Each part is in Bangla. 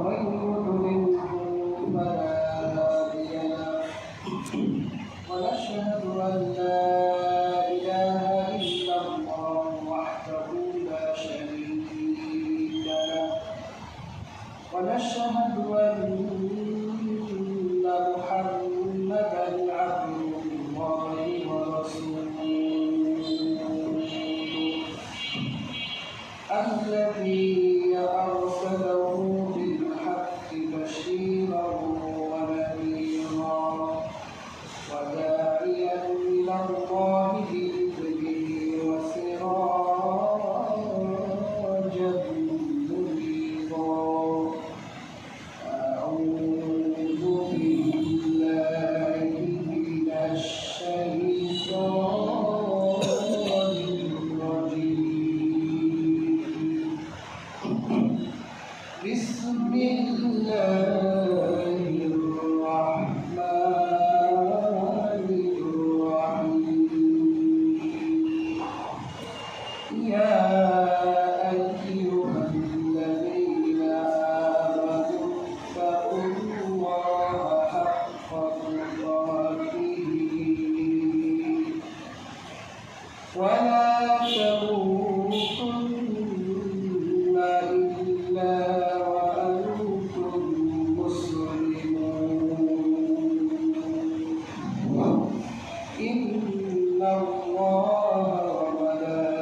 ومن يضلله فلا هادي له ونشهد أن لا إله إلا الله وحده لا شريك له ونشهد أن محمدا عبده الله ورسوله الذي أرسله بالحق بشيرا ونذيرا وداعيا إلى الله بإذنه وسراجا منيرا أعوذ بالله من الشيطان الرجيم بسم الله الرحمن الرحيم يا أيها الذين آمنوا اتقوا الله حق تقاته ولا تموتن إلا وأنتم مسلمون إن الله وملائكته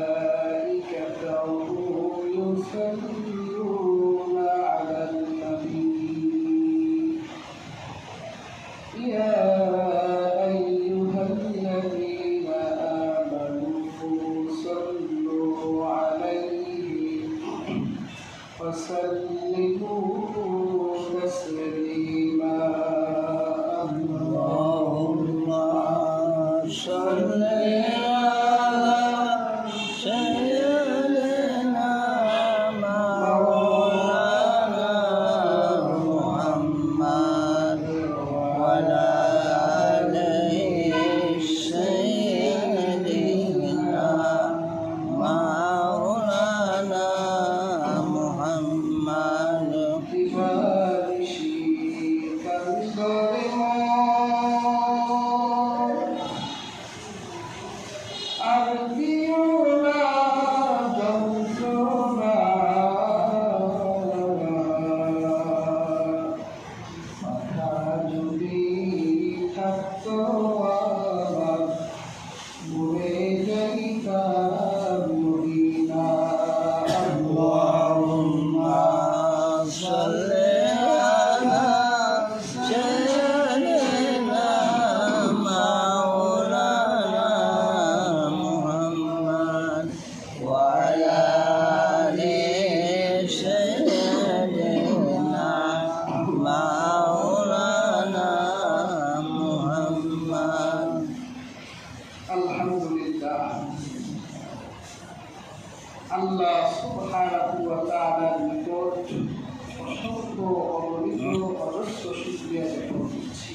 يصلون على النبي يا أيها الذين آمنوا صلوا عليه وسلموا تسليما اللهم صل على سيدنا مولانا محمد وعلى آل سيدنا مولانا محمد بفارشك الظلمون أرجونا جوزنا مكاجبي كالتوابا مريجيك مدينا اللهم صل على سيدنا مولانا محمد وعلى آل سيدنا مولانا محمد الحمد لله আল্লাহ সুবহানাহু ওয়া তাআলার নিকট অসংখ্য অগণিত অজস্র শুকরিয়া জ্ঞাপন করছি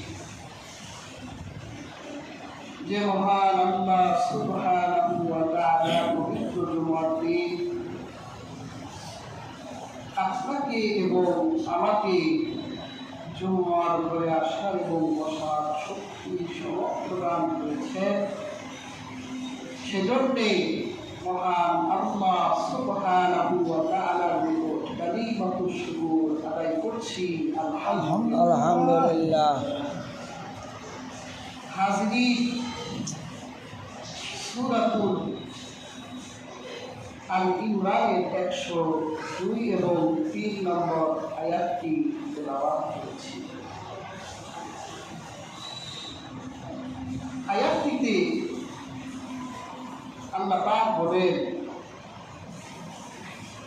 যে মহান আল্লাহ সুবহানাহু ওয়া তাআলা পবিত্র জুমার দিন আপনাকে এবং আমাকে জুমার ঘরে আসার এবং বসার শক্তি সামর্থ্য দান করেছেন সেজন্যে মহান আল্লাহ সুবহানাহু ওয়া তাআলার নিকট কালিমাতুশ শুকর আদায় করছি আলহামদুলিল্লাহ। হাজিরিন, সূরাতুল আল ইমরানের 102 এবং 3 নম্বর আয়াতটি তেলাওয়াত করেছি। আয়াতটিতে আল্লাহ পাক বলেন,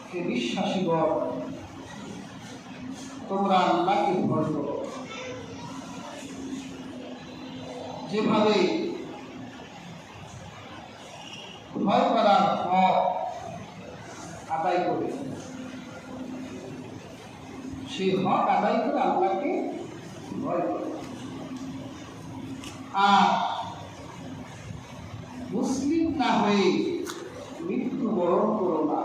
হে বিশ্বাসীগণ, তোমরা আল্লাহকে ভয় করো যেভাবে ভয় করার হক আদায় করে, সেই হক আদায় করে আল্লাহকে ভয় করে। আর মুসলিম না হয়ে মৃত্যুবরণ করো না।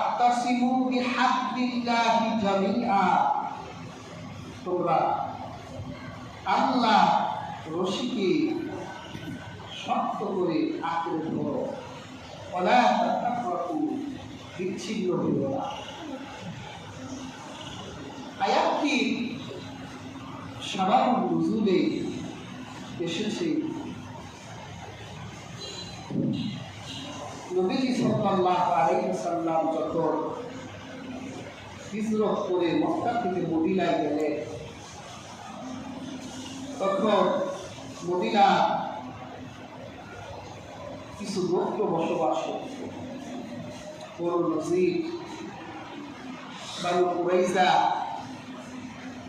ওয়াক্তাসিমু বিহাবলিল্লাহি জামিআ, তোমরা আল্লাহ রশিকে শক্ত করে আঁকড়ে ধরো, ওয়ালা তাতাফাররাকু, বিচ্ছিন্ন হইও না। আয়াতটি সাবাবুন নুজুলে এসেছে নবীজি সাল্লাল্লাহু আলাইহি ওয়াসাল্লাম যখন হিজরত করে মক্কা থেকে মদিনায় গেলেন, তখন মদিনা কিছু গোত্র বসবাস করত। বনু নজির, বানু কুরাইজা,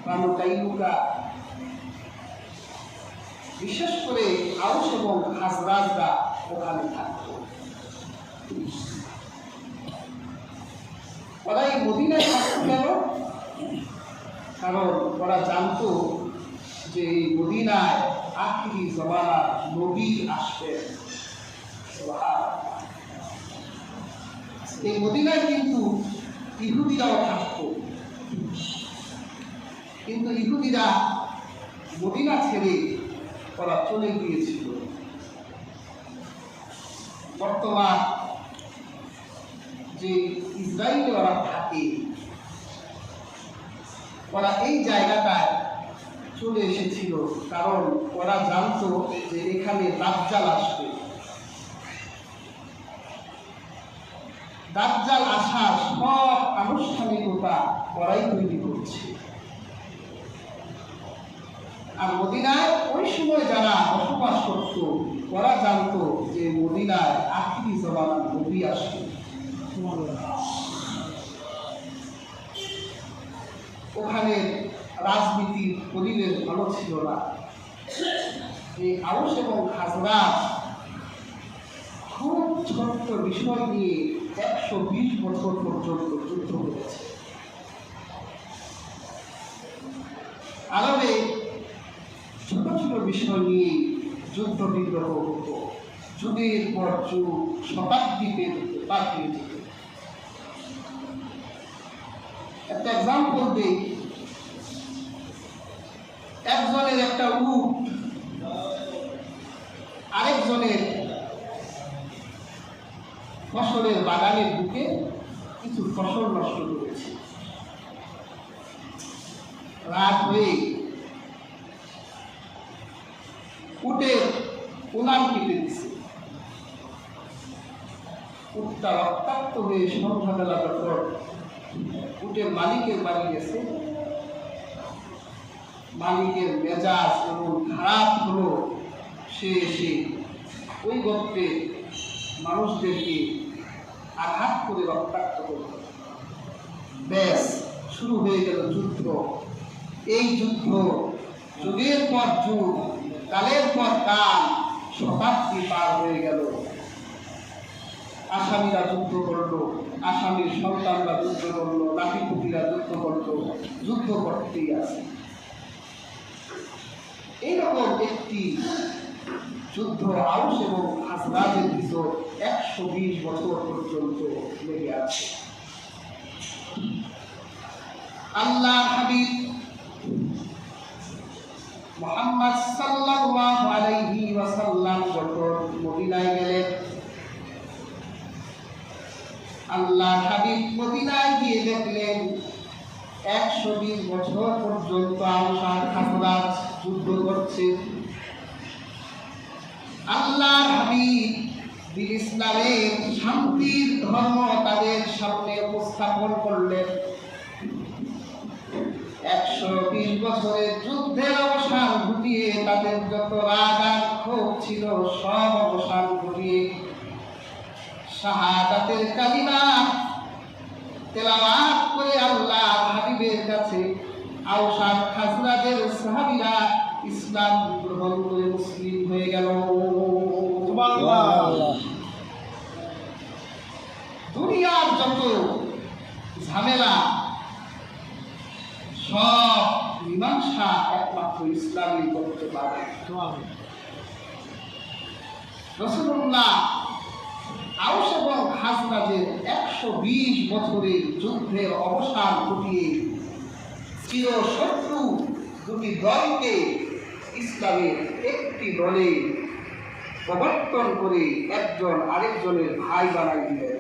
বানু কাইনুকা, বিশেষ করে আউস এবং খাজরাজরা ওখানে থাকত। ওরা এই মদিনায় থাকতো কেন? কারণ ওরা জানতো যে এই মদিনায় আখিরি জমানার নবী আসবেন। এই মদিনায় কিন্তু ইহুদিরাও থাকতো, কিন্তু ইহুদিরা মদিনা ছেড়ে ওরা চলে গিয়েছিল। বর্তমান যে ইসরায়েলে ওরা থাকে, ওরা এই জায়গাটায় চলে এসেছিল কারণ ওরা জানতো যে এখানে দাজ্জাল আসবে। দাজ্জাল আসার সব আনুষ্ঠানিকতা ওরাই তৈরি করছে। আর মদিনায় ওই সময় যারা বসবাস করত ওরা জানতো যে মদিনায় আখিরি জমানার নবী আসবে। ওখানে রাজনীতির পরিবেশ ভালো ছিল না। এই আউস এবং খাজরাজ খুব ছোট্ট বিষয় নিয়ে 120 বছর পর্যন্ত যুদ্ধ করেছে। আরবে ছোট ছোট বিষয় নিয়ে যুদ্ধ বিগ্রহ হতো, যুগের পর যুগ, শতাব্দীতে পাঠিয়ে যেত। একটা এক্সাম্পল দিই, একজনের একটা উট আরেকজনের ফসলের বাগানের বুকে কিছু ফসল নষ্ট করেছে। রাত হয়ে উটের উলান কেটে দিচ্ছে। উটটা রক্তাক্ত হয়ে সন্ধ্যাবেলা যখন উটের মালিকের বাড়ি গেছে, মালিকের মেজাজ এমন খারাপ হলো, সে এসে ওই গোত্রের মানুষদেরকে আঘাত করে রক্তাক্ত করল। ব্যাস শুরু হয়ে গেল যুদ্ধ। এই যুদ্ধ যুগের পর যুগ, কালের পর কাল, শতাব্দী পার হয়ে গেল। আসামিরা যুদ্ধ করলো, আসামির সন্তানরা যুদ্ধ করলো, নাতিপুতিরা যুদ্ধ করলো, যুদ্ধ করতেই আছে। এইরকম একটি যুদ্ধ আউস এবং খাজরাজের ভিতর 120 বছর পর্যন্ত লেগে আছে। আল্লাহ হাবিব মুহাম্মদ সাল্লাল্লাহু আলাইহি ওয়াসাল্লাম যখন মদিনায় গেলেন, আল্লাহ হাবিব মদিনায় গিয়ে দেখলেন 120 বছর পর্যন্ত আউস আর খাজরাজ যুদ্ধ করছে। আল্লাহ হাবিব দিন ইসলামের শান্তির ধর্ম তাদের সামনে উপস্থাপন করলেন। 120 বছরের যুদ্ধের অবসান ঘটিয়ে তাদের যত রাগ আর ক্ষোভ ছিল সব অবসান ঘটিয়ে শাহাদাতের কালিমা তেলাওয়াত করে আল্লাহ হাবিবের কাছে আউস আর খাজরাজের সাহাবীরা ইসলাম গ্রহণ করে মুসলিম হয়ে গেল। দুনিয়ার যত ঝামেলা সব মীমাংসা একমাত্র ইসলামই করতে পারে। রাসূলুল্লাহ আউস এবং খাজরাজের 120 বছরের যুদ্ধের অবসান ঘটিয়ে চিরশত্রু দুটি দলকে ইসলামের একটি দলে প্রবর্তন করে একজন আরেকজনের ভাই বানাই দিলেন।